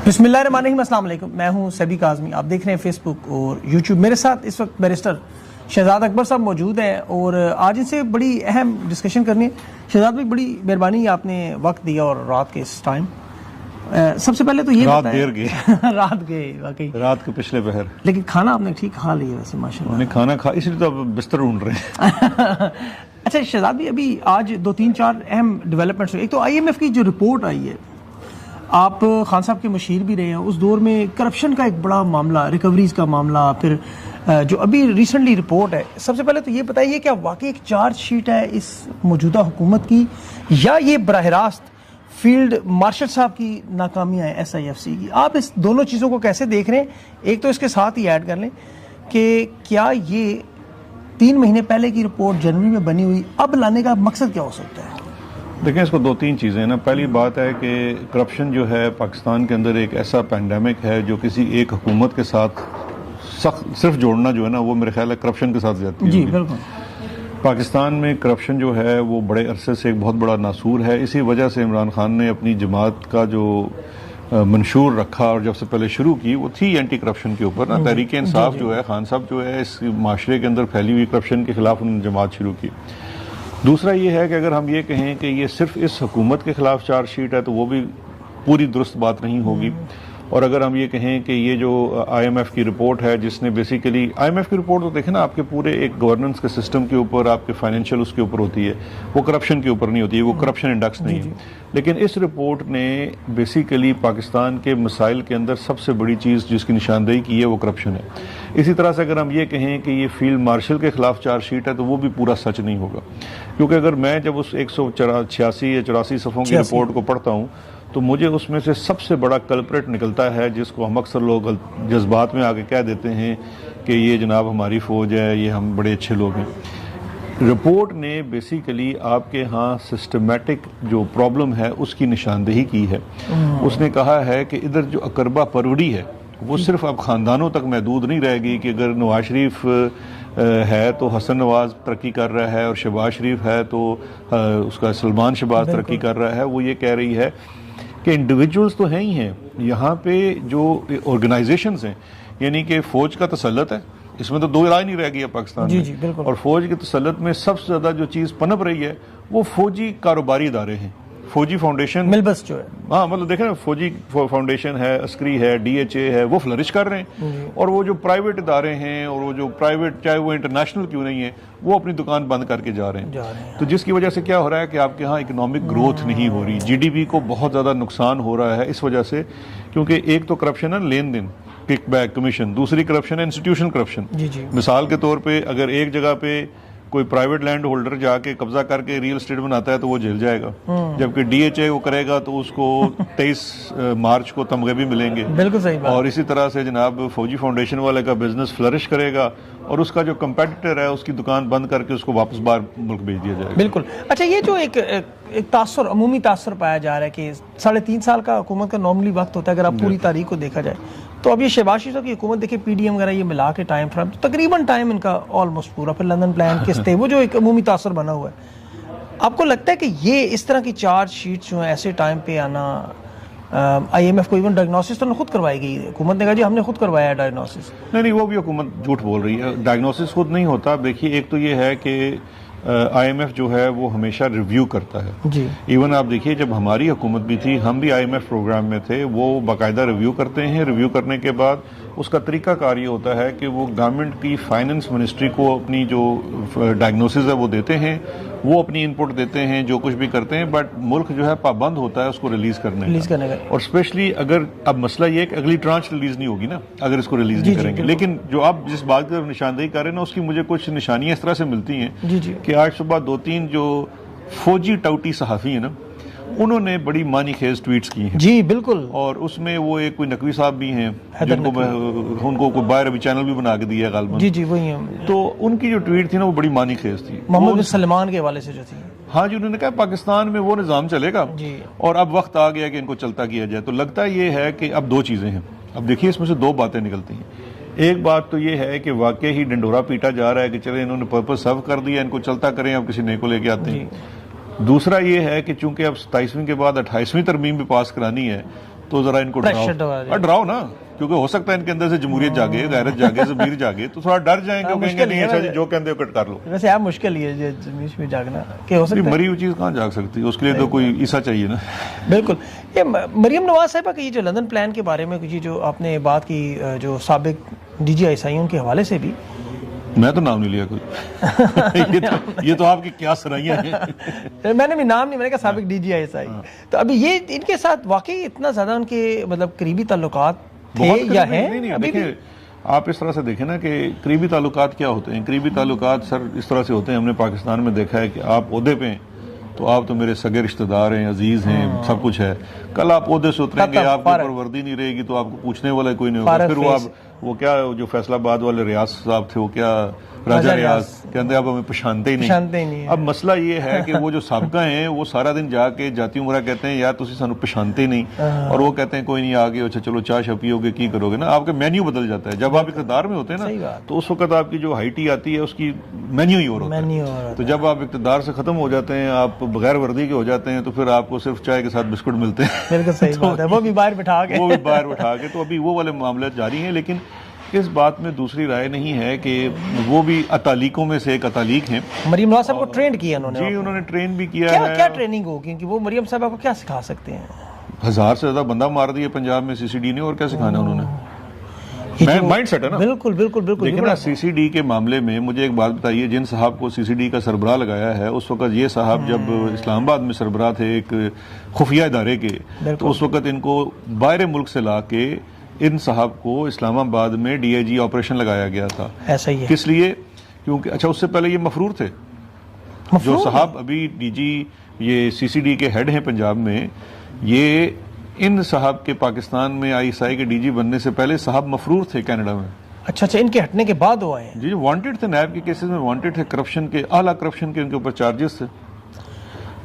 बिस्मिल्लाहिर्रहमानिर्रहीम, अस्सलाम वालेकुम। मैं हूं सभी काज़मी, आप देख रहे हैं फेसबुक और यूट्यूब। मेरे साथ इस वक्त बैरिस्टर शहजाद अकबर साहब मौजूद हैं और आज इनसे बड़ी अहम डिस्कशन करनी है। शहजाद भाई, बड़ी मेहरबानी, आपने वक्त दिया और रात के इस टाइम। सबसे पहले तो ये रात देर गई रात गए वाकई, रात के पिछले पहर, लेकिन खाना आपने ठीक खा लिया वैसे माशाल्लाह। हमने खाना खा, इसलिए तो अब बिस्तर ढूंढ रहे हैं। अच्छा शहजाद भाई, अभी आज 2-3-4 अहम डेवलपमेंट्स हुए। एक तो IMF की जो रिपोर्ट आई है, आप खान साहब के मशीर भी रहे हैं, उस दौर में करप्शन का एक बड़ा मामला, रिकवरीज का मामला, फिर जो अभी रिसेंटली रिपोर्ट है। सबसे पहले तो ये बताइए, क्या वाकई एक चार्ज शीट है इस मौजूदा हुकूमत की, या ये बराह रास्त फील्ड मार्शल साहब की नाकामियाँ हैं SIFC की? आप इस दोनों चीज़ों को कैसे देख रहे हैं? एक तो इसके साथ ही ऐड कर लें कि क्या ये 3 महीने पहले की रिपोर्ट जनवरी में बनी हुई अब लाने का मकसद क्या हो सकता है? देखें, इसको 2-3 चीज़ें हैं ना। पहली बात है कि करप्शन जो है पाकिस्तान के अंदर एक ऐसा पैंडेमिक है जो किसी एक हुकूमत के साथ सख्त सिर्फ जोड़ना जो है ना, वो मेरे ख्याल है करप्शन के साथ ज्यादती जी होगी। बिल्कुल। पाकिस्तान में करप्शन जो है वो बड़े अरसे से एक बहुत बड़ा नासूर है। इसी वजह से इमरान खान ने अपनी जमात का जो मंशूर रखा और जब से पहले शुरू की वो थी एंटी करप्शन के ऊपर ना। तहरीक इंसाफ जो है, खान साहब जो है, इस माशरे के अंदर फैली हुई करप्शन के खिलाफ उन्होंने जमात शुरू की। दूसरा ये है कि अगर हम ये कहें कि ये सिर्फ इस हुकूमत के खिलाफ चार्जशीट है तो वो भी पूरी दुरुस्त बात नहीं होगी। और अगर हम ये कहें कि ये जो IMF की रिपोर्ट है, जिसने बेसिकली IMF की रिपोर्ट तो देखें ना, आपके पूरे एक गवर्नेंस के सिस्टम के ऊपर, आपके फाइनेंशियल उसके ऊपर होती है, वो करप्शन के ऊपर नहीं होती है, वो करप्शन इंडेक्स नहीं है। लेकिन इस रिपोर्ट ने बेसिकली पाकिस्तान के मसाइल के अंदर सबसे बड़ी चीज़ जिसकी निशानदेही की है वो करप्शन है। इसी तरह से अगर हम ये कहें कि ये फील्ड मार्शल के खिलाफ चार्जशीट है तो वो भी पूरा सच नहीं होगा, क्योंकि अगर मैं जब उस 186 या 84 सफ़ों की रिपोर्ट को पढ़ता हूँ तो मुझे उसमें से सबसे बड़ा कल्प्रेट निकलता है, जिसको हम अक्सर लोग जज्बात में आके कह देते हैं कि ये जनाब हमारी फ़ौज है, ये हम बड़े अच्छे लोग हैं। रिपोर्ट ने बेसिकली आपके यहाँ सिस्टमेटिक जो प्रॉब्लम है उसकी निशानदेही की है। उसने कहा है कि इधर जो अकरबा परवरी है वो सिर्फ अब ख़ानदानों तक महदूद नहीं रहेगी कि अगर नवाज शरीफ है तो हसन नवाज तरक्की कर रहा है और शहबाज शरीफ है तो उसका सलमान शहबाज तरक्की कर रहा है। वो ये कह रही है कि इंडिविजुअल्स तो हैं ही हैं, यहाँ पे जो ऑर्गेनाइजेशंस हैं, यानी कि फ़ौज का तसल्लुत है, इसमें तो दो राय नहीं रह गई है पाकिस्तान में। जी बिल्कुल। और फौज के तसल्लुत में सबसे ज़्यादा जो चीज़ पनप रही है वो फौजी कारोबारी इदारे हैं। फौजी फाउंडेशन मिलबस जो है, हाँ, मतलब देखें ना, फौजी फाउंडेशन है, अस्करी है, DHA है, वो फ्लरिश कर रहे हैं। और वो जो प्राइवेट इदारे हैं और वो जो प्राइवेट, चाहे वो इंटरनेशनल क्यों नहीं है, वो अपनी दुकान बंद करके जा रहे हैं। तो जिसकी वजह से क्या हो रहा है कि आपके यहाँ इकोनॉमिक ग्रोथ नहीं हो रही, GDP को बहुत ज़्यादा नुकसान हो रहा है इस वजह से, क्योंकि एक तो करप्शन है लेन देन, किकबैक, कमीशन, दूसरी करप्शन है इंस्टीट्यूशनल करप्शन। मिसाल के तौर पे अगर एक जगह पे कोई प्राइवेट लैंड होल्डर जाके कब्जा करके रियल एस्टेट बनाता है तो वो जेल जाएगा, जबकि DHA वो करेगा तो उसको 23 मार्च को तमगे भी मिलेंगे। बिल्कुल सही बात। और इसी तरह से जनाब फौजी फाउंडेशन वाले का बिजनेस फ्लरिश करेगा और उसका जो कंपेटिटर है उसकी दुकान बंद करके उसको वापस बाहर मुल्क भेज दिया जाएगा। बिल्कुल। अच्छा, ये जो एक तासुर, अमूमी तासुर पाया जा रहा है कि 3.5 साल का हुकूमत का नॉर्मली वक्त होता है अगर आप पूरी तारीख को देखा जाए, तो अब ये शहबाज शरीफ की हुकूमत देखिए, PDM वगैरह ये मिला के टाइम फ्रेम तो तकरीबन टाइम इनका ऑलमोस्ट पूरा, फिर लंदन प्लान किस्ते, वो जो एक अमूमी तासुर बना हुआ है। आपको लगता है कि ये इस तरह की चार्ज शीट्स जो है ऐसे टाइम पे आना, IMF को इवन डायग्नोसिस तो खुद करवाई गई, हुकूमत ने कहा जी हमने खुद करवाया है डायग्नोसिस। नहीं, वो भी हुकूमत झूठ बोल रही है, डायग्नोसिस खुद नहीं होता। देखिए, एक तो ये है कि IMF जो है वो हमेशा रिव्यू करता है जी। इवन आप देखिए, जब हमारी हुकूमत भी थी, हम भी IMF प्रोग्राम में थे, वो बाकायदा रिव्यू करते हैं। रिव्यू करने के बाद उसका तरीकाकार ये होता है कि वो गवर्नमेंट की फाइनेंस मिनिस्ट्री को अपनी जो डायग्नोसिस है वो देते हैं, वो अपनी इनपुट देते हैं, जो कुछ भी करते हैं, बट मुल्क जो है पाबंद होता है उसको रिलीज करने का। और स्पेशली अगर अब मसला ये है कि अगली ट्रांच रिलीज नहीं होगी ना अगर इसको रिलीज नहीं करेंगे। लेकिन जो आप जिस बात की निशानदेही कर रहे हैं ना, उसकी मुझे कुछ निशानियां इस तरह से मिलती हैं कि आज सुबह 2-3 जो फौजी टाउटी सहाफ़ी है ना, उन्होंने बड़ी मानी खेज ट्वीट्स की हैं। जी बिल्कुल। और उसमें वो एक कोई नकवी साहब भी हैं जिनको उनको कोई बाहर अभी चैनल भी बना के दिया गालबन। जी वही है। तो उनकी जो ट्वीट थी ना वो बड़ी मानी खेज थी, मोहम्मद बिन सलमान के हवाले से जो थी। हाँ जी, उन्होंने कहा पाकिस्तान में वो निज़ाम चलेगा और अब वक्त आ गया कि इनको चलता किया जाए। तो लगता ये है कि अब 2 चीज़ें हैं। अब देखिए, इसमें से 2 बातें निकलती हैं। एक बात तो ये है कि वाकई ही डंडोरा पीटा जा रहा है कि चले इन्होंने पर्पस सर्व कर दिया, इनको चलता करें, अब किसी नए को लेके आते हैं। दूसरा ये है कि चूंकि अब 27वीं के बाद 28वीं तरमीम भी पास करानी है, तो जरा इनको Pressure डलवा डराओ, डराओ ना, क्योंकि हो सकता है इनके अंदर से जमहूरियत जागे, गैरत जागे, ज़मीर जागे, तो थोड़ा डर जाएंगे, वो कहेंगे नहीं अच्छा जी जो कहते हो कट कर लो। वैसे आप मुश्किल ही है ये जमीन में जागना कि हो सकता है। मरी हुई चीज़ कहाँ जाग सकती है, उसके लिए तो कोई ईसा चाहिए ना। बिल्कुल। ये मरियम नवाज साहिबा के ये जो लंदन प्लान के बारे में ये जो आपने बात की, जो साबिक DGI के हवाले से भी, मैं तो नाम नहीं लिया कोई। ये तो आपकी क्या सराइयाँ हैं। मैंने भी नाम नहीं, मैंने कहा साबिक DGI। तो अभी ये इनके साथ वाकई इतना ज्यादा उनके मतलब करीबी ताल्लुकात थे या हैं? नहीं, देखिए आप इस तरह से देखें ना कि करीबी ताल्लुकात क्या होते हैं। करीबी ताल्लुकात सर इस तरह से होते हैं, हमने पाकिस्तान में देखा है कि आप ओहदे पे हैं तो आप तो मेरे सगे रिश्तेदार हैं, अजीज हैं, सब कुछ है। कल आप ओहदे से उतरेंगे, आपके ऊपर वर्दी नहीं रहेगी तो आपको पूछने वाला कोई नहीं होगा। फिर वो क्या जो फैसलाबाद वाले रियाज साहब थे, वो क्या राजा रियाज कहते आप हमें पहचानते ही नहीं। अब मसला ये है कि वो जो साबका हैं वो सारा दिन जाके जाती उमरा कहते हैं यार तुसी सानू पहचानते ही नहीं, और वो कहते हैं कोई नहीं आगे, अच्छा चलो चाय पियोगे की करोगे ना। आपका मेन्यू बदल जाता है जब आप इक़्तिदार में होते हैं ना, तो उस वक्त आपकी जो हाइटी आती है उसकी मेन्यू ही और होता है। तो जब आप इक़्तिदार से खत्म हो जाते हैं, आप बगैर वर्दी के हो जाते हैं, तो फिर आपको सिर्फ चाय के साथ बिस्कुट मिलते हैं। बिल्कुल सही बात है, वो भी बाहर बिठा के तो अभी वो वाले मामले जारी हैं। लेकिन इस बात में दूसरी राय नहीं है कि वो भी अतालीकों में से एक अतालीक हैं। मरियम नवाज साहब को ट्रेन किया उन्होंने? जी उन्होंने ट्रेन भी किया है। क्या ट्रेनिंग होगी कि वो मरियम साहब को क्या सिखा सकते हैं? 1000 से ज्यादा बंदा मार दिए पंजाब में CCD ने, और क्या सिखाना उन्होंने। माइंड सेट है ना। बिल्कुल। देखिए ना CCD के मामले में मुझे एक बात बताइए, जिन साहब को CCD का सरबराह लगाया है, उस वक्त ये साहब जब इस्लामाबाद में सरबराह थे एक खुफिया इदारे के, तो उस वक्त इनको बाहर मुल्क से ला के इन साहब को इस्लामाबाद में DIG ऑपरेशन लगाया गया था। ऐसा ही है। किस लिए? क्योंकि अच्छा उससे पहले ये मफरूर थे। जो साहब अभी DG ये CCD के हेड हैं पंजाब में, ये इन साहब के पाकिस्तान में ISI के DG बनने से पहले साहब मफरूर थे कनाडा में। अच्छा, इनके हटने के बाद वो आए? जी वांटेड थे, नैब के केसेस में वांटेड थे, करप्शन के, आला करप्शन के उनके ऊपर चार्जेस थे।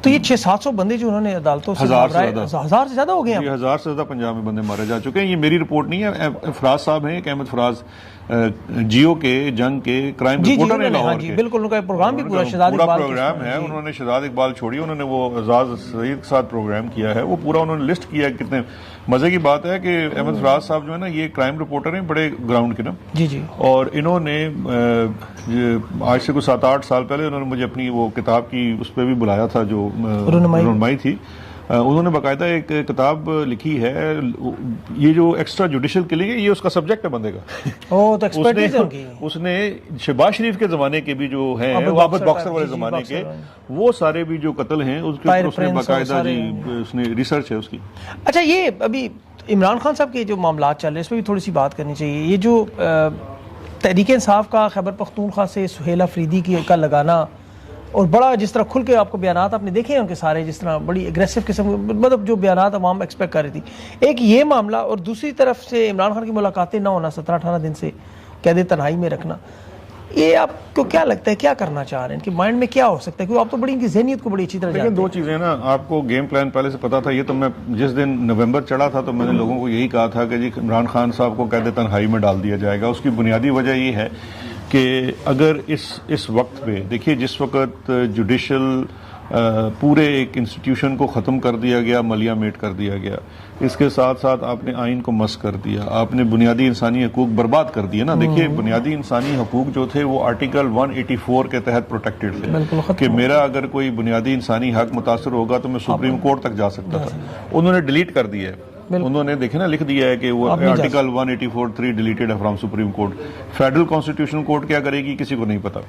तो ये 600-700 बंदे जो उन्होंने अदालतों से 1000 से ज्यादा हो गए हैं। 1000 से ज्यादा पंजाब में बंदे मारे जा चुके हैं। ये मेरी रिपोर्ट नहीं है, फराज साहब हैं, अहमद फराज, जियो के जंग के क्राइम रिपोर्टर हैं लाहौर के। बिल्कुल, उनका प्रोग्राम भी पूरा शहजाद इकबाल प्रोग्राम है। उन्होंने शहजाद इकबाल छोड़ी, उन्होंने वो एजाज सईद के साथ प्रोग्राम किया है, वो पूरा उन्होंने लिस्ट किया है। कितने मजे की बात है कि अहमद फराज साहब जो है ना, ये क्राइम रिपोर्टर हैं बड़े ग्राउंड के ना। जी। और इन्होंने आज से कुछ 7-8 साल पहले उन्होंने मुझे अपनी वो किताब की उस पर भी बुलाया था, जो रुनमाई थी। उन्होंने बाकायदा एक किताब लिखी है, ये जो एक्स्ट्रा जुडिशियल किलिंग है, ये उसका सब्जेक्ट है बंदे का। तो एक्सपर्टीज है उनकी। उसने शहबाज शरीफ के जमाने के भी जो हैं, आबद बॉक्सर वाले जमाने के, वो सारे भी जो कत्ल हैं उसके ऊपर उसने बाकायदा जी उसने रिसर्च है उसकी। अच्छा, ये अभी इमरान खान साहब के जो मामला चल रहे हैं, इस पर भी थोड़ी सी बात करनी चाहिए। ये जो तहरीक इंसाफ का खैबर पख्तूनख्वा से सुहेल अफरीदी का लगाना, और बड़ा जिस तरह खुल के आपको बयानात आपने देखे हैं उनके सारे, जिस तरह बड़ी एग्रेसिव किस्म, मतलब जो बयानात अवाम एक्सपेक्ट कर रही थी। एक ये मामला, और दूसरी तरफ से इमरान खान की मुलाकातें ना होना, 17-18 दिन से कैद तन्हाई में रखना, ये आपको क्या लगता है क्या करना चाह रहे हैं? इनके माइंड में क्या हो सकता है? क्योंकि आप तो बड़ी इनकी ज़हनियत को बड़ी अच्छी तरह जानते हैं। दो चीज़ें ना, आपको गेम प्लान पहले से पता था। ये तो मैं जिस दिन नवंबर चढ़ा था तो मैंने लोगों को यही कहा था कि जी इमरान खान साहब को कैद तन्हाई में डाल दिया जाएगा। उसकी बुनियादी वजह ये है कि अगर इस वक्त पे देखिए, जिस वक्त जुडिशल पूरे एक इंस्टीट्यूशन को ख़त्म कर दिया गया, मलियामेट कर दिया गया, इसके साथ साथ आपने आइन को मस कर दिया, आपने बुनियादी इंसानी हकूक बर्बाद कर दिए ना। देखिए बुनियादी इंसानी हकूक जो थे वो आर्टिकल 184 के तहत प्रोटेक्टेड थे कि मेरा अगर कोई बुनियादी इंसानी हक मुतासर होगा तो मैं सुप्रीम कोर्ट तक जा सकता था। उन्होंने डिलीट कर दिया है। उन्होंने देखे ना लिख दिया है कि वो आर्टिकल 184(3) डिलीटेड है from supreme court. Federal constitutional court क्या करेगी किसी को नहीं पता।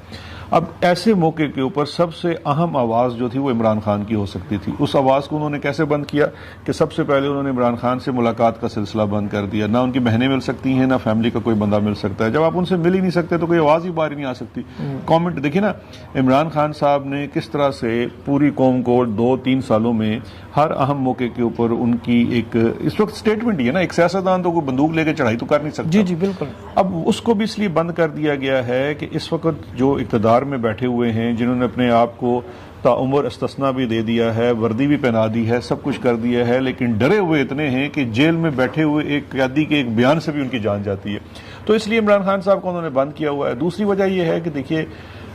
अब ऐसे मौके के ऊपर सबसे अहम आवाज़ जो थी वो इमरान खान की हो सकती थी। उस आवाज़ को उन्होंने कैसे बंद किया कि सबसे पहले उन्होंने इमरान खान से मुलाकात का सिलसिला बंद कर दिया। ना उनकी बहनें मिल सकती हैं, ना फैमिली का कोई बंदा मिल सकता है। जब आप उनसे मिल ही नहीं सकते तो कोई आवाज़ ही बाहर नहीं आ सकती। कॉमेंट देखिए ना, इमरान खान साहब ने किस तरह से पूरी कौम को 2-3 सालों में हर अहम मौके के ऊपर उनकी एक इस वक्त स्टेटमेंट ही है ना, एक सियासतदान तो कोई बंदूक लेकर चढ़ाई तो कर नहीं सकता। जी बिल्कुल। अब उसको भी इसलिए बंद कर दिया गया है कि इस वक्त जो इक़्तिदार में बैठे हुए हैं, जिन्होंने अपने आप को ताउम्र इस्तिस्ना भी दे दिया है, वर्दी भी पहना दी है, सब कुछ कर दिया है, लेकिन डरे हुए इतने हैं कि जेल में बैठे हुए एक कैदी के एक बयान से भी उनकी जान जाती है। तो इसलिए इमरान खान साहब को उन्होंने बंद किया हुआ है। दूसरी वजह यह है कि देखिए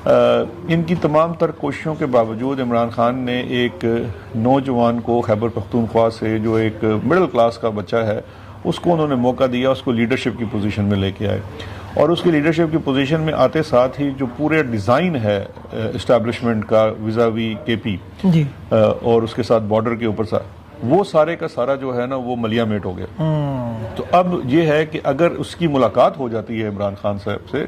इनकी तमाम तर कोशिशों के बावजूद इमरान खान ने एक नौजवान को खैबर पख्तूनख्वा से, जो एक मिडिल क्लास का बच्चा है, उसको उन्होंने मौका दिया, उसको लीडरशिप की पोजीशन में लेके आए। और उसकी लीडरशिप की पोजीशन में आते साथ ही जो पूरे डिज़ाइन है इस्टेब्लिशमेंट का विज़ावी केपी जी, और उसके साथ बॉर्डर के ऊपर सा, वो सारे का सारा जो है ना वो मलियामेट हो गया। तो अब ये है कि अगर उसकी मुलाकात हो जाती है इमरान खान साहब से,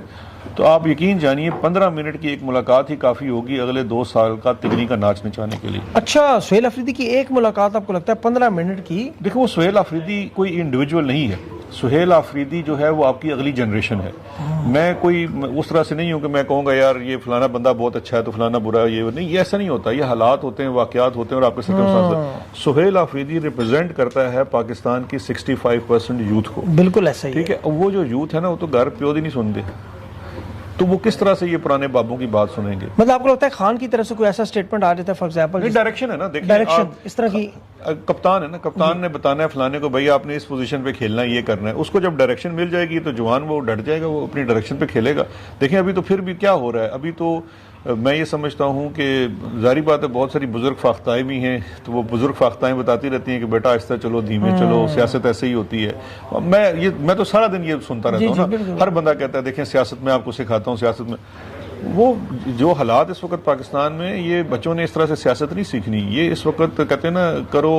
तो आप यकीन जानिए 15 मिनट की एक मुलाकात ही काफ़ी होगी अगले 2 साल का तिगनी का नाच नचाने के लिए। अच्छा, सुहेल अफरीदी की एक मुलाकात आपको लगता है 15 मिनट की? देखो, वो सुहेल अफरीदी कोई इंडिविजुअल नहीं है। सुहेल अफरीदी जो है वो आपकी अगली जनरेशन है। मैं कोई उस तरह से नहीं हूं कि मैं कहूँगा यार ये फलाना बंदा बहुत अच्छा है तो फलाना बुरा है, ये नहीं, ये ऐसा नहीं होता। ये हालात होते हैं, वाकयात होते हैं और आपके सर्कमस्टांसेस। सुहेल अफरीदी रिप्रेजेंट करता है पाकिस्तान की 65% यूथ को। बिल्कुल ऐसा ही ठीक है। वो जो यूथ है ना, वो तो घर प्योद ही नहीं सुनते, तो वो किस तरह से ये पुराने बाबों की बात सुनेंगे? मतलब आपको लगता है खान की तरफ से कोई ऐसा स्टेटमेंट आ जाता है, फॉर एग्जांपल डायरेक्शन है ना, देखिए डायरेक्शन इस तरह की, कप्तान है ना, कप्तान ने बताना है फलाने को भाई आपने इस पोजीशन पे खेलना है, ये करना है। उसको जब डायरेक्शन मिल जाएगी तो जवान वो डट जाएगा, वो अपनी डायरेक्शन पे खेलेगा। देखिए अभी तो फिर भी क्या हो रहा है, अभी तो मैं ये समझता हूँ कि जारी बात है बहुत सारी बुजुर्ग फाख्ताएं भी हैं, तो वो बुजुर्ग फाख्ताएं बताती रहती हैं कि बेटा आहिस्ता चलो, धीमे चलो, सियासत ऐसे ही होती है। मैं तो सारा दिन ये सुनता रहता हूँ ना, हर बंदा कहता है देखें सियासत में आपको सिखाता हूँ, सियासत में वो जो हालात इस वक्त पाकिस्तान में, ये बच्चों ने इस तरह से सियासत नहीं सीखनी। ये इस वक्त कहते हैं ना करो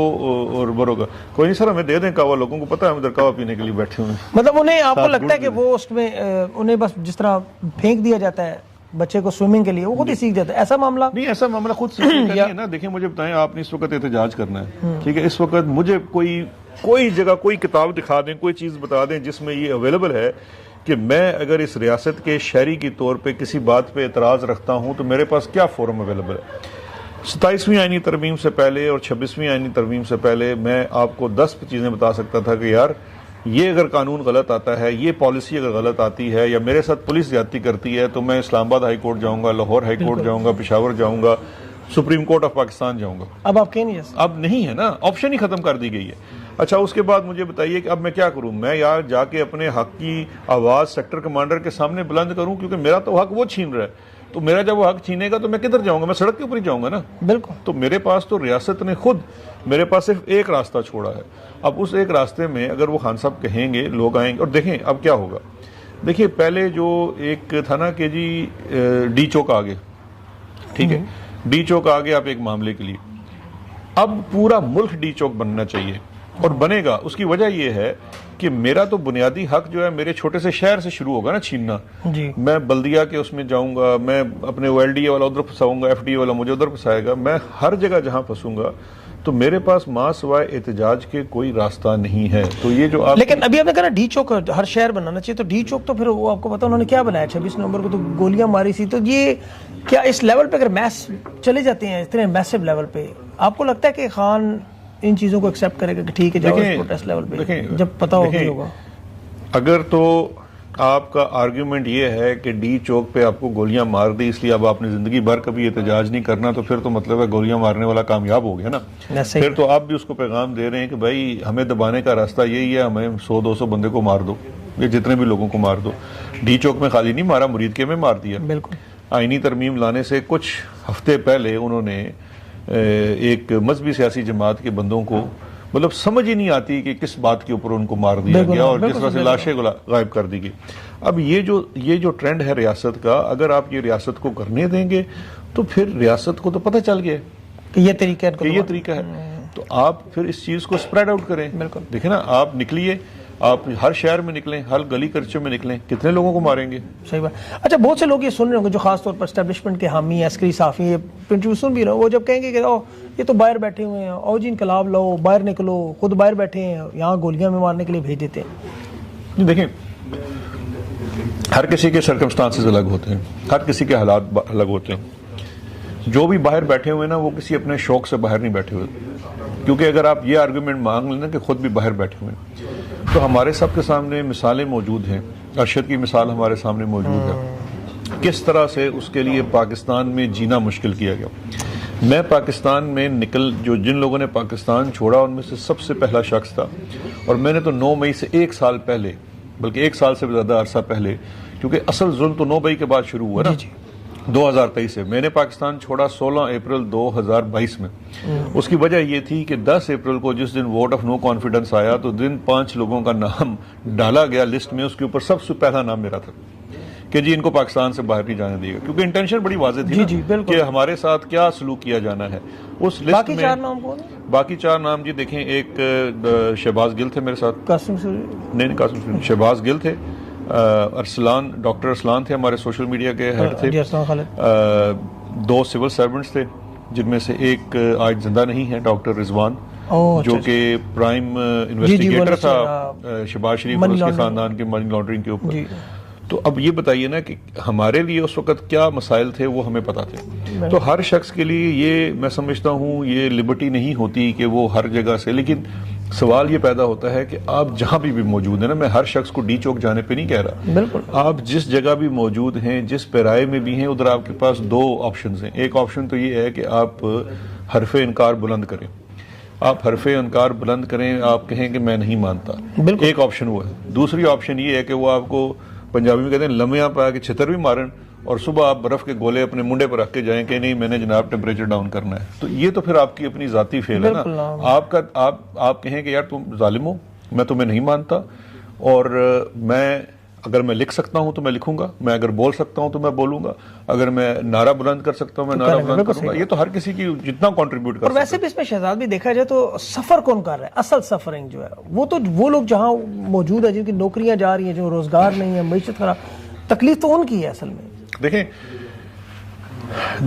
और बरोगा, कोई नहीं सर हमें दे दें कावा, लोगों को पता है हम इधर कावा पीने के लिए बैठे हुए हैं। मतलब उन्हें, आपको लगता है कि वो उसमें उन्हें बस जिस तरह फेंक दिया जाता है बच्चे को स्विमिंग के लिए, वो खुद ही सीख जाता है, ऐसा मामला नहीं, ऐसा मामला खुद सीखने का नहीं है ना। देखिए मुझे बताएं, आपने इस वक्त एहतजाज करना है, ठीक है, इस वक्त मुझे कोई जगह कोई किताब दिखा दें, कोई चीज़ बता दें जिसमें ये अवेलेबल है कि मैं अगर इस रियासत के शहरी की तौर पे किसी बात पे एतराज़ रखता हूं तो मेरे पास क्या फोरम अवेलेबल है। 27वीं आईनी तरमीम से पहले और 26वीं आईनी तरमीम से पहले मैं आपको 10 चीज़ें बता सकता था कि यार ये अगर कानून गलत आता है, ये पॉलिसी अगर गलत आती है, या मेरे साथ पुलिस ज्यादती करती है, तो मैं इस्लामाबाद हाई कोर्ट जाऊंगा, लाहौर हाई कोर्ट जाऊंगा, पेशावर जाऊंगा, सुप्रीम कोर्ट ऑफ पाकिस्तान जाऊंगा। अब आप कह नहीं, अब नहीं है ना, ऑप्शन ही खत्म कर दी गई है। अच्छा, उसके बाद मुझे बताइए कि अब मैं क्या करूं? मैं यार जाके अपने हक की आवाज सेक्टर कमांडर के सामने बुलंद करूं, क्योंकि मेरा तो हक वो छीन रहा है। तो मेरा जब वो हक छीनेगा तो मैं किधर जाऊंगा? मैं सड़क के ऊपर ही जाऊंगा ना। बिल्कुल। तो मेरे पास तो रियासत ने खुद मेरे पास सिर्फ एक रास्ता छोड़ा है। अब उस एक रास्ते में अगर वो खान साहब कहेंगे, लोग आएंगे। और देखें अब क्या होगा। देखिए पहले जो एक था ना कि जी डी चौक आ गए, ठीक है, डी चौक आ गए आप एक मामले के लिए। अब पूरा मुल्क डी चौक बनना चाहिए और बनेगा। उसकी वजह यह है कि मेरा तो बुनियादी हक जो है मेरे छोटे से शहर से शुरू होगा ना छीनना। जी। मैं बल्दिया के उसमें जाऊंगा, मैं अपने OLDA वाला उधर फंसाऊंगा, FDA वाला मुझे उधर फंसाएगा, मैं हर जगह जहां फंसूंगा तो मेरे पास मां सिवाय एहतजाज के कोई रास्ता नहीं है। तो ये जो आप, लेकिन अभी आपने कहा ना डी चौक हर शहर बनाना चाहिए, तो डी चौक तो फिर वो आपको पता उन्होंने क्या बनाया, 26 नवंबर को तो गोलियां मारी थी। तो ये क्या इस लेवल पे अगर मैस चले जाते हैं, इतने मैसिव लेवल पे, आपको लगता है कि खान इन चीजों को एक्सेप्ट करेगा कि ठीक है जाओ इस प्रोटेस्ट लेवल पे, जब पता होगा? अगर तो आपका आर्ग्यूमेंट ये है कि डी चौक पे आपको गोलियां मार दी इसलिए अब आपने जिंदगी भर कभी एहतजाज नहीं करना, तो फिर तो मतलब है गोलियां मारने वाला कामयाब हो गया ना। फिर तो आप भी उसको पैगाम दे रहे हैं कि भाई हमें दबाने का रास्ता यही है, हमें 100-200 बंदे को मार दो, ये जितने भी लोगों को मार दो। डी चौक में खाली नहीं मारा, मुरीद के में मार दिया। बिल्कुल। आईनी तरमीम लाने से कुछ हफ्ते पहले उन्होंने एक मजहबी सियासी जमात के बंदों को, मतलब समझ ही नहीं आती कि किस बात के ऊपर उनको मार दिया गया और जिस तरह से लाशें गायब कर दी गई। अब ये जो ट्रेंड है रियासत का, अगर आप ये रियासत को करने देंगे तो फिर रियासत को तो पता चल गया कि ये तरीका है। तो आप फिर इस चीज को स्प्रेड आउट करें। बिल्कुल। देखें ना, आप निकलिए, आप हर शहर में निकलें, हर गली कच्चे में निकलें, कितने लोगों को मारेंगे? सही बात। अच्छा, बहुत से लोग ये सुन रहे होंगे जो खासतौर पर एस्टेब्लिशमेंट के हामी, अस्करी, साफी, ये इंटरव्यू सुन भी रहे हो, वो जब कहेंगे कि ओ ये तो बाहर बैठे हुए हैं, और जी इनकलाब लो, बाहर निकलो, खुद बाहर बैठे हैं, यहाँ गोलियां में मारने के लिए भेज देते हैं। देखें, हर किसी के सर्कमस्टांसेस अलग होते हैं, हर किसी के हालात अलग होते हैं। जो भी बाहर बैठे हुए ना, वो किसी अपने शौक से बाहर नहीं बैठे हुए, क्योंकि अगर आप ये आर्गूमेंट मांग लेना कि खुद भी बाहर बैठे हुए, तो हमारे सबके सामने मिसालें मौजूद हैं। अरशद की मिसाल हमारे सामने मौजूद है, किस तरह से उसके लिए पाकिस्तान में जीना मुश्किल किया गया। मैं पाकिस्तान में जिन लोगों ने पाकिस्तान छोड़ा उनमें से सबसे पहला शख्स था, और मैंने तो 9 मई से 1 साल पहले, बल्कि 1 साल से भी ज़्यादा अरसा पहले, क्योंकि असल जुल्म तो 9 मई के बाद शुरू हुआ ना, 2023 से। मैंने पाकिस्तान छोड़ा 16 अप्रैल 2022 में। उसकी वजह ये थी कि 10 अप्रैल को जिस दिन वोट ऑफ नो कॉन्फिडेंस आया तो दिन 5 लोगों का नाम डाला गया लिस्ट में, उसके ऊपर सबसे पहला नाम मेरा था कि जी इनको पाकिस्तान से बाहर नहीं जाने देगा, क्योंकि इंटेंशन बड़ी वाज़ेह थी ना कि हमारे साथ क्या सलूक किया जाना है। उस लिस्ट बाकी में 4 नाम कौन है? बाकी 4 नाम जी देखें, एक शहबाज गिल थे मेरे साथ, कासिम सूरी, नहीं कासिम सूरी, शहबाज गिल थे, अरसलान, डॉक्टर अरसलान थे, हमारे सोशल मीडिया के हेड थे, 2 सिविल सर्वेंट्स थे जिनमें से एक आज जिंदा नहीं है, डॉक्टर रिजवान, जो कि प्राइम इन्वेस्टिगेटर था शहबाज शरीफ और उसके खानदान के मनी लॉन्ड्रिंग के ऊपर। तो अब ये बताइए ना कि हमारे लिए उस वक्त क्या मसाइल थे वो हमें पता थे। तो हर शख्स के लिए ये मैं समझता हूँ ये लिबर्टी नहीं होती कि वो हर जगह से, लेकिन सवाल ये पैदा होता है कि आप जहां भी मौजूद है ना, मैं हर शख्स को डी चौक जाने पे नहीं कह रहा, बिल्कुल आप जिस जगह भी मौजूद हैं, जिस पैराए में भी हैं, उधर आपके पास 2 ऑप्शंस हैं। एक ऑप्शन तो ये है कि आप हरफे इनकार बुलंद करें, आप हरफे इनकार बुलंद करें, आप कहें कि मैं नहीं मानता, एक ऑप्शन वो है। दूसरी ऑप्शन ये है कि वो आपको पंजाबी में कहते हैं लम्या पा के छितर भी मारन और सुबह आप बर्फ के गोले अपने मुंडे पर रख के जाएं कि नहीं मैंने जनाब टेम्परेचर डाउन करना है। तो ये तो फिर आपकी अपनी जाती फेल है ना। आपका आप कहें कि यार तुम जालिम हो, मैं तुम्हें नहीं मानता, और मैं अगर मैं लिख सकता हूं तो मैं लिखूंगा, मैं अगर बोल सकता हूं तो मैं बोलूंगा, अगर मैं नारा बुलंद कर सकता हूं मैं नारा बुलंद करूंगा। ये तो हर किसी की जितना कंट्रीब्यूट कर। और वैसे भी इसमें शहजाद भी देखा जाए तो सफर कौन कर रहा है, असल सफरिंग जो है वो लोग जहां मौजूद है, जिनकी नौकरियां जा रही हैं, जो रोजगार नहीं है, मईशत खराब, तकलीफ तो उनकी है असल में। देखें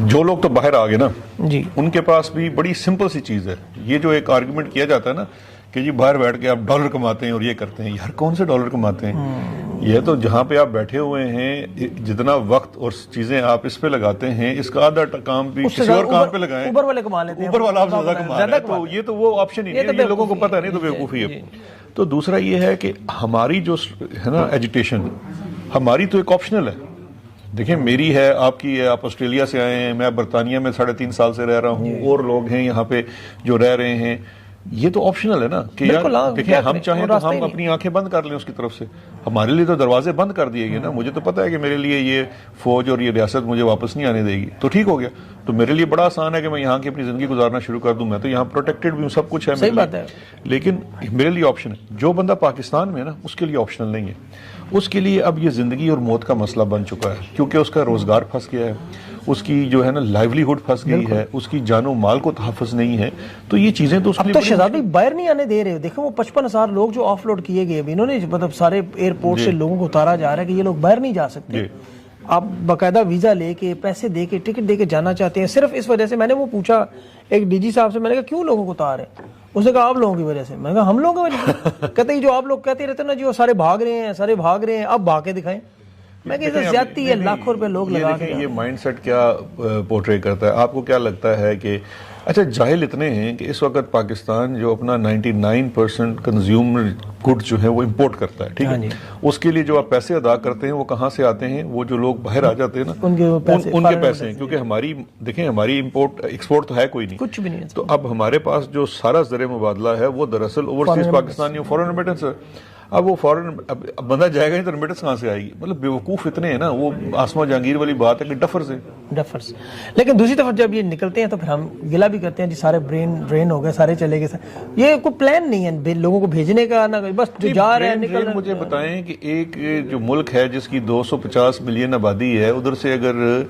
जो लोग तो बाहर आ गए ना जी, उनके पास भी बड़ी सिंपल सी चीज है। ये जो एक आर्गुमेंट किया जाता है ना कि जी बाहर बैठ के आप डॉलर कमाते हैं और ये करते हैं, यार कौन से डॉलर कमाते हैं? ये तो जहां पे आप बैठे हुए हैं, जितना वक्त और चीजें आप इस पे लगाते हैं, इसका आधा काम भी किसी और काम पे लगाएं। ऊपर वाले कमा लेते हैं, ऊपर वाला आप ज्यादा कमा रहे हैं, तो ये तो वो ऑप्शन ही नहीं है, ये लोगों को पता नहीं, तो बेवकूफी है। तो दूसरा ये है कि हमारी जो है ना एजुकेशन, हमारी तो एक ऑप्शनल है। देखिए मेरी है, आपकी है, आप ऑस्ट्रेलिया से आए हैं, मैं बरतानिया में 3.5 साल से रह रहा हूँ, और लोग हैं यहाँ पे जो रह रहे हैं, ये तो ऑप्शनल है ना कि यार देखिए हम चाहें तो हम अपनी आंखें बंद कर लें उसकी तरफ से, हमारे लिए तो दरवाजे बंद कर दिए गए ना। मुझे तो पता है कि मेरे लिए ये फौज और ये रियासत मुझे वापस नहीं आने देगी, तो ठीक हो गया, तो मेरे लिए बड़ा आसान है कि मैं यहाँ की अपनी जिंदगी गुजारना शुरू कर दूं। मैं तो यहाँ प्रोटेक्टेड भी हूँ, सब कुछ है, सही बात है, लेकिन मेरे लिए ऑप्शन है। जो बंदा पाकिस्तान में है ना उसके लिए ऑप्शनल नहीं है, उसके लिए अब ये जिंदगी और मौत का मसला बन चुका है, क्योंकि उसका रोजगार फंस गया है, उसकी जो है ना लाइवलीहुड फंस गई है, उसकी जानो माल को तहफ़्फ़ुज़ नहीं है। तो ये चीजें तो अब तो शहजाद भाई बाहर नहीं आने दे रहे हो। देखो वो 55,000 लोग जो ऑफलोड किए गए, इन्होंने मतलब सारे एयरपोर्ट से लोगों को उतारा जा रहा है कि ये लोग बाहर नहीं जा सकते। आप बाकायदा वीजा लेके पैसे दे के टिकट दे के जाना चाहते हैं सिर्फ इस वजह से। मैंने वो पूछा एक डीजी साहब से, मैंने कहा क्यों लोगों को उतार रहे हैं? उसने कहा आप लोगों की वजह से। मैंने कहा हम लोगों की वजह से? कहते जो आप लोग कहते रहते ना जी वो सारे भाग रहे हैं, सारे भाग रहे हैं, अब भाग के दिखाएं। मैं कहता ज्यादती है, लाखों रुपए लोग लगा के। ये माइंडसेट क्या पोर्ट्रे करता है? आपको क्या लगता है कि अच्छा जाहिल इतने हैं कि इस वक्त पाकिस्तान जो अपना 99% कंज्यूमर गुड जो है वो इंपोर्ट करता है, ठीक है, उसके लिए जो आप पैसे अदा करते हैं वो कहाँ से आते हैं? वो जो लोग बाहर आ जाते हैं ना उनके पैसे हैं, क्योंकि हमारी देखें हमारी इंपोर्ट एक्सपोर्ट तो है कोई नहीं, कुछ भी नहीं है। तो अब हमारे पास जो सारा ज़रिए मुबादला है वो दरअसल ओवरसीज पाकिस्तानी फॉरेन रेमिटेंस है। अब वो फॉरेन बंदा जाएगा नहीं तो रेमिटेंस कहाँ से आएगी? मतलब बेवकूफ इतने हैं ना, वो आसमा जहांगीर वाली बात है कि डफर्स है, डफर्स। लेकिन दूसरी तरफ जब ये निकलते हैं तो फिर हम गिला भी करते हैं जी सारे ब्रेन ड्रेन हो गए, सारे चले गए। ये कोई प्लान नहीं है लोगों को भेजने का, ना बस जो जा रहे हैं निकल रहे हैं। मुझे बताएं कि एक जो मुल्क है जिसकी 250 मिलियन आबादी है, उधर से अगर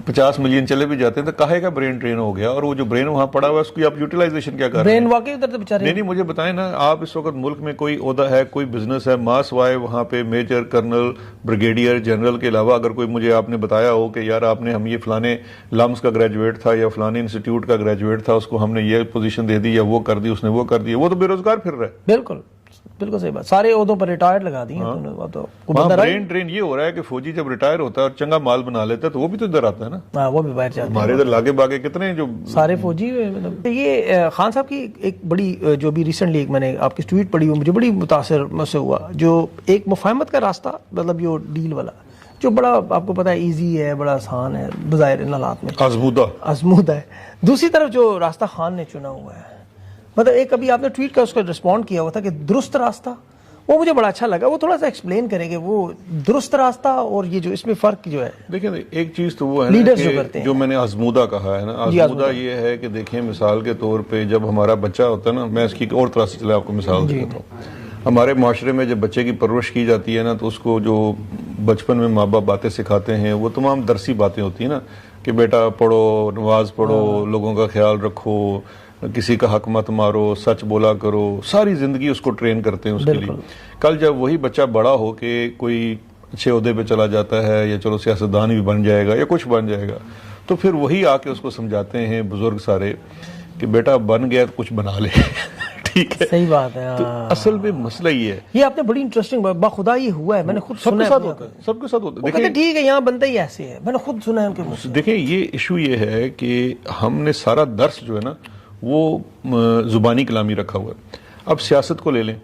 50 मिलियन चले भी जाते हैं तो काहे का ब्रेन ट्रेन हो गया, और वो जो ब्रेन वहां पड़ा हुआ है उसकी आप यूटिलाइजेशन क्या कर रहे हैं? ब्रेन वाकई उधर तो बेचारे नहीं, मुझे बताएं ना, आप इस वक्त मुल्क में कोई ओहदा है, कोई बिजनेस है, मास वाय वहां पे मेजर, कर्नल, ब्रिगेडियर, जनरल के अलावा अगर कोई मुझे आपने बताया हो कि यार आपने हम ये फलाने लम्स का ग्रेजुएट था या फलाने इंस्टीट्यूट का ग्रेजुएट था, उसको हमने ये पोजीशन दे दी या वो कर दी, उसने वो कर दिया, वो तो बेरोजगार फिर रहा है। बिल्कुल बिल्कुल सही बात, सारे ओहदों पर रिटायर्ड लगा दिए। तो ब्रेन ड्रेन ये हो रहा है कि फौजी जब रिटायर होता है और चंगा माल बना लेता है तो वो भी तो इधर आता है ना। हाँ, वो भी बाहर जाते हैं। हमारे इधर लागे बागे कितने जो सारे फौजी मतलब। ये खान साहब की एक बड़ी जो भी रिसेंटली एक मैंने आपकी ट्वीट पढ़ी हुई, मुझे बड़ी मुतासिर से हुआ, जो एक मुफाहमत का रास्ता, मतलब जो डील वाला, जो बड़ा आपको पता है ईजी है, बड़ा आसान है बज़ाहिर इन हालात में, आजमूदा है। दूसरी तरफ जो रास्ता खान ने चुना हुआ है, मतलब एक अभी आपने ट्वीट का उसका रिस्पॉन्ड किया हुआ था कि दुरुस्त रास्ता वो मुझे बड़ा अच्छा लगा। वो थोड़ा सा एक्सप्लेन करेंगे वो दुरुस्त रास्ता और ये जो इसमें फ़र्क जो है। देखिए एक चीज़ तो वो है ना लीडर्स कि जो करते हैं, जो मैंने आजमूदा कहा है ना, आजमूदा ये है कि देखिए मिसाल के तौर पे जब हमारा बच्चा होता है ना, मैं इसकी और तरह से चले आपको मिसाल देता हूँ। हमारे माशरे में जब बच्चे की परवरिश की जाती है ना, तो उसको जो बचपन में माँ बाप बातें सिखाते हैं वो तमाम दरसी बातें होती हैं ना, कि बेटा पढ़ो, नमाज पढ़ो, लोगों का ख्याल रखो, किसी का हक मत मारो, सच बोला करो, सारी जिंदगी उसको ट्रेन करते हैं उसके लिए। कल जब वही बच्चा बड़ा हो के कोई अच्छे ओहदे पे चला जाता है, या चलो सियासतदान भी बन जाएगा या कुछ बन जाएगा, तो फिर वही आके उसको समझाते हैं बुजुर्ग सारे कि बेटा बन गया तो कुछ बना ले। ठीक है, सही बात है। तो असल में मसला ये है, ये आपने बड़ी इंटरेस्टिंग बाखुदा ये हुआ है, मैंने खुद सुना सबके है। साथ होता है, सबके साथ होता है। देखिए ठीक है, यहाँ बनता ही ऐसे है, मैंने खुद सुना है उनके मुंह से। देखिए ये इशू ये है कि हमने सारा दर्स जो है ना वो जुबानी कलामी रखा हुआ है। अब सियासत को ले लें,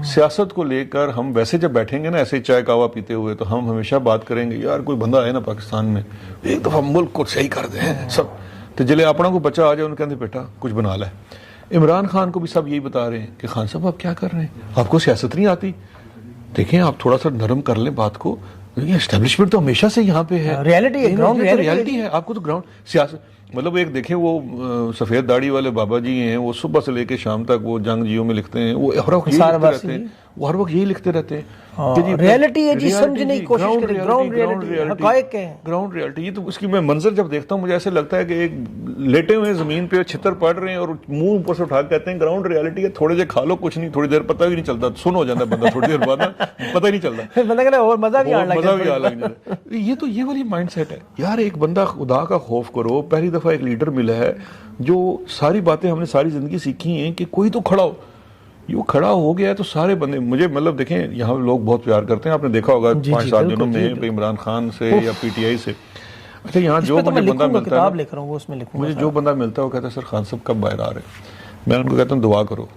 सियासत को लेकर हम वैसे जब बैठेंगे ना ऐसे चाय कावा पीते हुए, तो हम हमेशा बात करेंगे यार कोई बंदा है ना पाकिस्तान में, एक दफा मुल्क को सही कर दें सब, तो जिले अपना को बच्चा आ जाए उनके कहते बेटा कुछ बना ला। इमरान खान को भी सब यही बता रहे हैं कि खान साहब आप क्या कर रहे हैं, आपको सियासत नहीं आती, देखें आप थोड़ा सा नरम कर लें बात को, एस्टेब्लिशमेंट तो हमेशा से यहाँ पे है, रियलिटी है, ग्राउंड रियलिटी है। आपको तो ग्राउंड सियासत मतलब एक देखें वो सफेद दाढ़ी वाले बाबा जी हैं, वो सुबह से लेके शाम तक वो जंग जियो में लिखते हैं, वो हर वक्त यही लिखते रहते हैं, वो हर वक्त यही लिखते रहते हैं कि जी रियलिटी है जी, समझने की कोशिश करें, ग्राउंड रियलिटी, हकायक है, ग्राउंड रियलिटी। ये तो उसकी मैं मंजर जब देखता हूँ मुझे ऐसे लगता है कि एक लेटे हुए जमीन पे छितर पड़ रहे हैं और मुंह ऊपर से उठा के कहते हैं ग्राउंड रियलिटी है, थोड़े देर खा लो कुछ नहीं, थोड़ी देर पता भी नहीं चलता, सुन हो जाता है बंदा थोड़ी देर बाद ना, पता ही नहीं चलता, बंदा कहता है और मजा भी आने लग जाता है। ये तो ये वाली माइंडसेट है यार, एक बंदा खुदा का खौफ करो। पहली दफा एक लीडर मिला है जो सारी बातें हमने सारी जिंदगी सीखी हैं कि कोई तो खड़ा हो, ये खड़ा हो गया है तो सारे बंदे मुझे मतलब देखें यहाँ लोग बहुत प्यार करते हैं, आपने देखा होगा 5-7 दिनों में इमरान खान से या पीटीआई से। अच्छा यहाँ जो मुझे बंदा मिलता है, मुझे जो बंदा मिलता है वो कहता है सर खान साहब कब बाहर आ रहे हैं, मैं उनको कहता हूँ दुआ करो,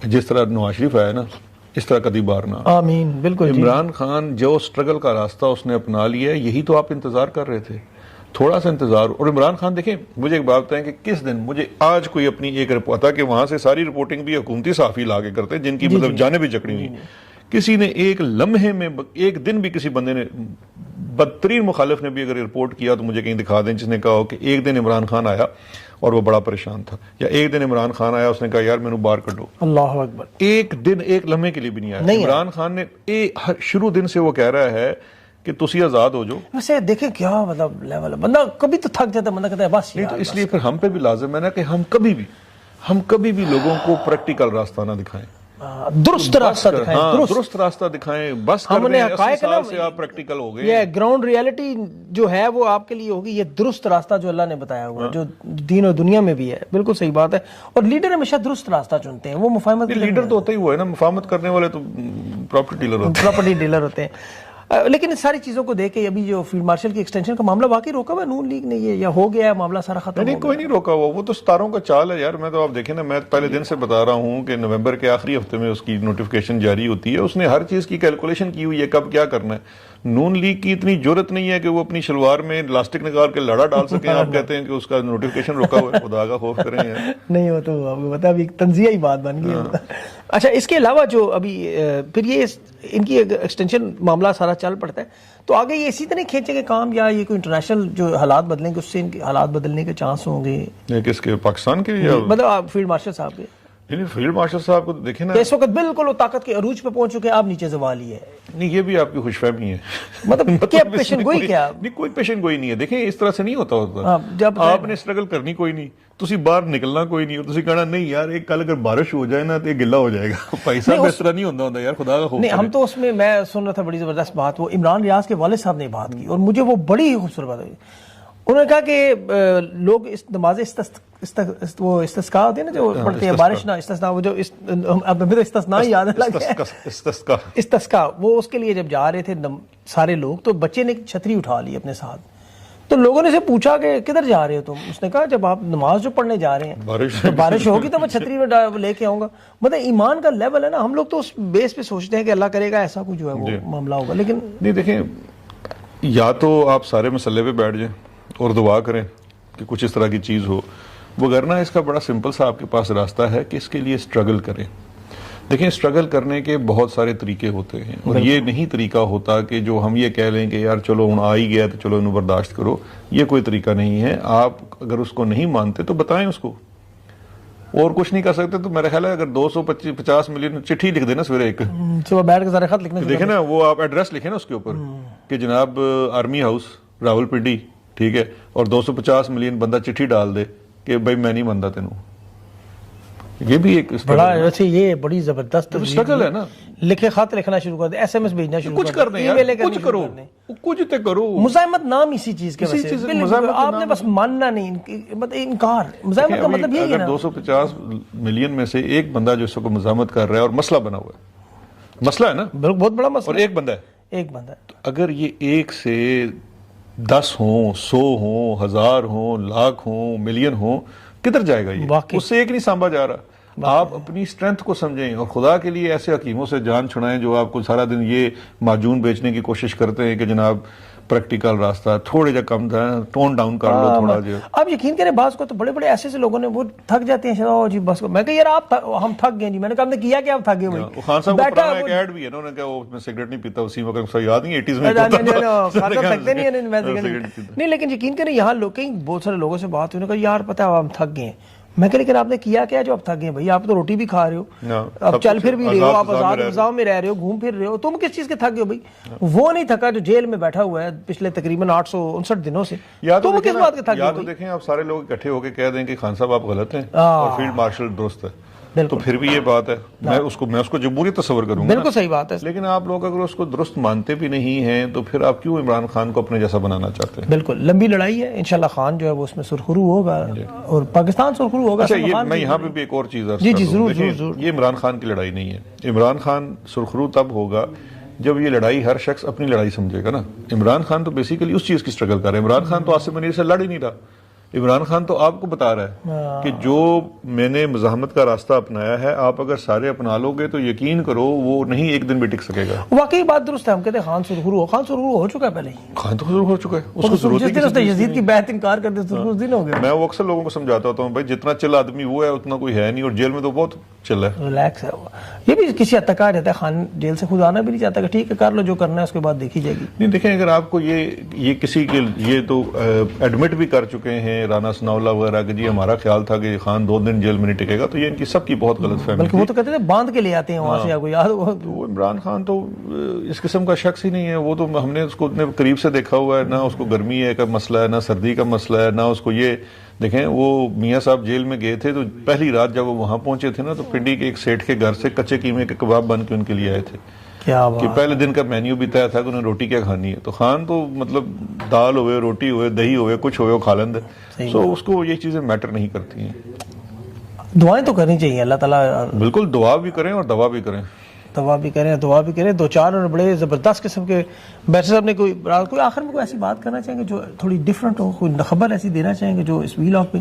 जिस तरह नवाज शरीफ आया ना इस तरह कभी बार ना। आमीन, बिल्कुल। इमरान खान जो स्ट्रगल का रास्ता उसने अपना लिया, यही तो आप इंतजार कर रहे थे, थोड़ा सा इंतजार। और इमरान खान देखें, मुझे एक बात बताएं कि किस दिन मुझे आज कोई अपनी एक रिपोर्ट था कि वहां से सारी रिपोर्टिंग भी हुकूमती साफी लाके करते हैं जिनकी मतलब जाने भी जकड़ी हुई, किसी ने एक लम्हे में एक दिन भी किसी बंदे ने बदतरीन मुखालिफ ने भी अगर रिपोर्ट किया तो मुझे कहीं दिखा दें जिसने कहा हो कि एक दिन इमरान खान आया और वो बड़ा परेशान था, या एक दिन इमरान खान आया उसने कहा यार मैंने बाहर कटो। अल्लाह अकबर। एक दिन एक लम्हे के लिए भी नहीं आया। इमरान खान ने शुरू दिन से वो कह रहा है कि तुसी आजाद हो जाओ। वैसे देखें क्या मतलब लेवल है, बंदा कभी तो थक जाता है, बंदा कहता है बस नहीं, तो इसलिए फिर हम पे भी लाजिम है ना कि हम कभी भी लोगों को प्रैक्टिकल रास्ता ना दिखाएं, दुरुस्त रास्ता दिखाएं, दुरुस्त रास्ता दिखाएं, बस हमने साल से आप प्रैक्टिकल हो गए। ये ग्राउंड रियलिटी जो है वो आपके लिए होगी, ये दुरुस्त रास्ता जो अल्लाह ने बताया हुआ है, जो दीन और दुनिया में भी है, बिल्कुल सही बात है। और लीडर हमेशा दुरुस्त रास्ता चुनते हैं, वो मुफाहमत लीडर तो होता ही हुआ है ना, मुफाहमत करने वाले तो प्रॉपर्टी डीलर होते हैं। लेकिन इन सारी चीजों को देख के अभी जो फील्ड मार्शल की एक्सटेंशन का मामला वाकई रोका हुआ नून लीग ने, ये या हो गया है मामला सारा खत्म? नहीं, कोई नहीं रोका हुआ, वो तो सितारों का चाल है यार। मैं तो आप देखें ना, मैं पहले दिन से बता रहा हूँ कि नवंबर के आखिरी हफ्ते में उसकी नोटिफिकेशन जारी होती है, उसने हर चीज की कैलकुलेशन की हुई है कब क्या करना है। नून लीग की इतनी जरूरत नहीं है कि वो अपनी शलवार में इलास्टिक निकाल के लड़ा डाल सके। आप कहते हैं कि उसका नोटिफिकेशन रोका हुआ है, खुदा का खौफ करें यार। नहीं हो तो आपको पता अभी तंजिया ही बात बन गई। अच्छा, इसके अलावा जो अभी फिर ये इनकी एक्सटेंशन मामला सारा चल पड़ता है, तो आगे ये इसी तरह खींचेंगे काम, या ये कोई इंटरनेशनल जो हालात बदलेंगे उससे इनके हालात बदलने के चांस होंगे? किसके, पाकिस्तान के या मतलब फील्ड मार्शल साहब के? नहीं, फील्ड मार्शल साहब को देखे ना, इस वक्त बिल्कुल वो ताकत के अरूज पे पहुंच चुके हैं, आप नीचे ज़वाल ही है। नहीं, ये भी आपकी खुशफहमी है। मतलब क्या पेशन गोई क्या? नहीं, कोई पेशन गोई नहीं है। देखें इस तरह से नहीं होता। जब आपने स्ट्रगल करनी कोई नहीं, तुसी बाहर निकलना कोई नहीं, तुसी कहना नहीं यार एक कल अगर बारिश हो जाए ना तो ये गिला हो जाएगा। पैसा इस तरह नहीं होता यार, खुदा का खौफ। नहीं, हम तो उसमें मैं सुन रहा था बड़ी जबरदस्त बात, वो इमरान रियाज के वालिद साहब ने बात की और मुझे वो बड़ी ही खूबसूरत बात हुई। उन्होंने कहा कि लोग इस नमाज इस्तिस्का होती है ना जो पढ़ते हैं, बारिश ना इस्तिस्ना, वो जो अभी तो इस्तिस्ना ही याद लग गया, इस्तिस्का, वो उसके लिए जब जा रहे थे सारे लोग, तो बच्चे ने छतरी उठा ली अपने साथ, तो लोगों ने से पूछा कि किधर जा रहे हो तुम? उसने कहा जब आप नमाज जो पढ़ने जा रहे हैं बारिश होगी तो मैं छतरी में लेके आऊंगा। मतलब ईमान का लेवल है ना, हम लोग तो उस बेस पे सोचते हैं कि अल्लाह करेगा ऐसा कुछ जो है वो मामला होगा, लेकिन नहीं। देखें, या तो आप सारे मसले पे बैठ जाएं और दुआ करें कि कुछ इस तरह की चीज़ हो, वगरना इसका बड़ा सिंपल सा आपके पास रास्ता है कि इसके लिए स्ट्रगल करें। देखिए, स्ट्रगल करने के बहुत सारे तरीके होते हैं और ये नहीं तरीका होता कि जो हम ये कह लें कि यार चलो हम आ ही गया तो चलो इन्हें बर्दाश्त करो। ये कोई तरीका नहीं है। आप अगर उसको नहीं मानते तो बताएं उसको, और कुछ नहीं कर सकते तो मेरा ख्याल है अगर 250 मिलियन चिट्ठी लिख देना सवेरे एक, सुबह बैठ के सारे खत लिखने देखे ना, वो आप एड्रेस लिखे ना उसके ऊपर कि जनाब आर्मी हाउस रावलपिंडी, ठीक है, और 250 मिलियन बंदा चिट्ठी डाल दे कि भाई मैं नहीं मनता तेनू। ये भी एक बड़ा वैसे ये बड़ी जबरदस्त स्ट्रगल है ना। लिखे खत लिखना शुरू कर दे, SMS भेजना शुरू कुछ कर दे, कुछ करो, कुछ तो करो। मुजाहिमत नाम इसी चीज के वजह से आपने बस मानना नहीं, मतलब इनकार। मुजाहिमत का मतलब यही है ना। 250 मिलियन में से एक बंदा जो इसको मुजाहिमत कर रहा है और मसला बना हुआ है, मसला है ना, बहुत बड़ा मसला, और एक बंदा है, एक बंदा है। तो अगर ये 1 से 10 हो, 100 हो, 1000 हो, लाख हो, मिलियन हो, किधर जाएगा ये? उससे एक नहीं सांभा जा रहा। आप अपनी स्ट्रेंथ को समझें और खुदा के लिए ऐसे हकीमों से जान छुड़ाएं जो आपको सारा दिन ये माजून बेचने की कोशिश करते हैं कि जनाब प्रैक्टिकल रास्ता थोड़े जा कम था, टोन डाउन कर लो थोड़ा जो। आप यकीन करें, बास को तो बड़े बड़े ऐसे लोगों ने वो थक जाते हैं शायद जी बस को। मैं कहा यार हम थक गए जी। मैंने कहा हमने किया क्या, आप थक गए भाई। खान साहब का पुराना एक ऐड भी है ना, उन्होंने कहा वो मैं सिगरेट नहीं पीता, उसी वक्त सही याद नहीं 80s में थकते नहीं। लेकिन यकीन करें यहाँ लोग, कई बहुत सारे लोगों से बात हुई, कहा यार पता है हम थक गए। मैं कह, लेकिन आपने किया क्या जो आप थक गए भाई? आप तो रोटी भी खा रहे हो, अब चल फिर भी रहे हो, आप आजाद निजाम में रह रहे हो, घूम फिर रहे हो, तुम किस चीज के थक गए हो भाई? वो नहीं थका जो जेल में बैठा हुआ है पिछले तकरीबन 859 दिनों से। तुम किस बात के थक गए? या तो देखें आप सारे लोग इकट्ठे होकर कह दें कि खान साहब आप गलत हैं और फील्ड मार्शल दुरुस्त है, तो फिर भी ये बात है, मैं उसको जमहूरी तस्वर करूंगा। बिल्कुल सही बात है। लेकिन आप लोग अगर उसको दुरुस्त मानते भी नहीं हैं तो फिर आप क्यों इमरान खान को अपने जैसा बनाना चाहते हैं? बिल्कुल लंबी लड़ाई है, इंशाल्लाह खान जो है वो उसमें सुरखरू होगा और पाकिस्तान सुरखरू होगा। अच्छा, ये मैं यहाँ पे भी एक और चीज जी जरूर, ये इमरान खान की लड़ाई नहीं है। इमरान खान सुरखरू तब होगा जब ये लड़ाई हर शख्स अपनी लड़ाई समझेगा ना। इमरान खान तो बेसिकली उस चीज की स्ट्रगल कर रहा है। इमरान खान तो आसिफ मनीर से लड़ ही नहीं रहा। इमरान खान तो आपको बता रहा है कि जो मैंने मुजाहमत का रास्ता अपनाया है, आप अगर सारे अपना लोगे तो यकीन करो वो नहीं एक दिन भी टिक सकेगा। वाकई बात दुरुस्त है। हम कहते हैं खान सुरखरू हो चुका है पहले ही। खान तो सुरखरू हो चुका है, उसको जरूरत है। यजीद की बैत इनकार कर दे तो दिन हो गया। मैं वो अक्सर लोगों को समझाता होता हूँ भाई जितना चिल आदमी वो है उतना कोई है नहीं, और जेल में तो बहुत चिल है, रिलैक्स है वो। ये भी किसी हद तक कहा जाता है खान जेल से खुद आना भी नहीं चाहता कि ठीक है कर लो जो करना है, उसके बाद देखी जाएगी। नहीं देखें, अगर आपको ये किसी के ये तो एडमिट भी कर चुके हैं राना सनाउल्ला वगैरह कि जी हमारा ख्याल था कि खान 2 दिन जेल में नहीं टिकेगा, तो ये इनकी सबकी बहुत गलत फहमी थी। वो तो कहते थे बांध के ले आते हैं वहां से, आपको याद हो? वो इमरान खान तो इस किस्म का शख्स ही नहीं है। वो तो हमने उसको उतने करीब से देखा हुआ है, ना उसको गर्मी है का मसला है, ना सर्दी का मसला है, ना उसको ये देखें। वो मियाँ साहब जेल में गए थे तो पहली रात जब वो वहां पहुंचे थे ना, तो पिंडी के एक सेठ के घर से कच्चे कीमे के कबाब बन के उनके लिए आए थे। क्या कि पहले दिन का मेन्यू भी तय था कि उन्हें रोटी क्या खानी है। तो खान तो मतलब दाल हुए, रोटी हुए, दही हुए, कुछ हुए, वो खा लेंगे। सो उसको ये चीजें मैटर नहीं करती हैं। दुआएं तो करनी चाहिए, अल्लाह ताला। बिल्कुल, दुआ भी करें और दवा भी करें। दुआ भी करें। 2-4 और बड़े ज़बरदस्त किस्म के बैठे साहब ने कोई आखिर में कोई ऐसी बात करना चाहेंगे जो थोड़ी डिफरेंट हो, कोई खबर ऐसी देना चाहेंगे जो इस व्हील ऑफ पे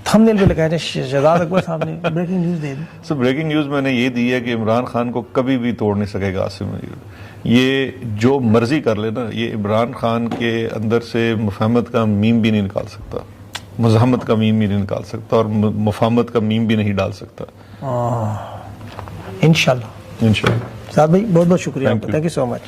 थंबनेल पे लगाया जाए? शहजाद अकबर साहब ने ब्रेकिंग न्यूज़ दे दी। सो ब्रेकिंग न्यूज़ मैंने ये दी है कि इमरान खान को कभी भी तोड़ नहीं सकेगा आसिफ मनीर। ये जो मर्जी कर लेना, ये इमरान खान के अंदर से मुफाहमत का मीम भी नहीं निकाल सकता, मुज़ाहमत का मीम भी नहीं निकाल सकता, और मुफाहमत का मीम भी नहीं डाल सकता। इंशाल्लाह। इंशाल्लाह। साहब भाई बहुत बहुत शुक्रिया, थैंक यू सो मच।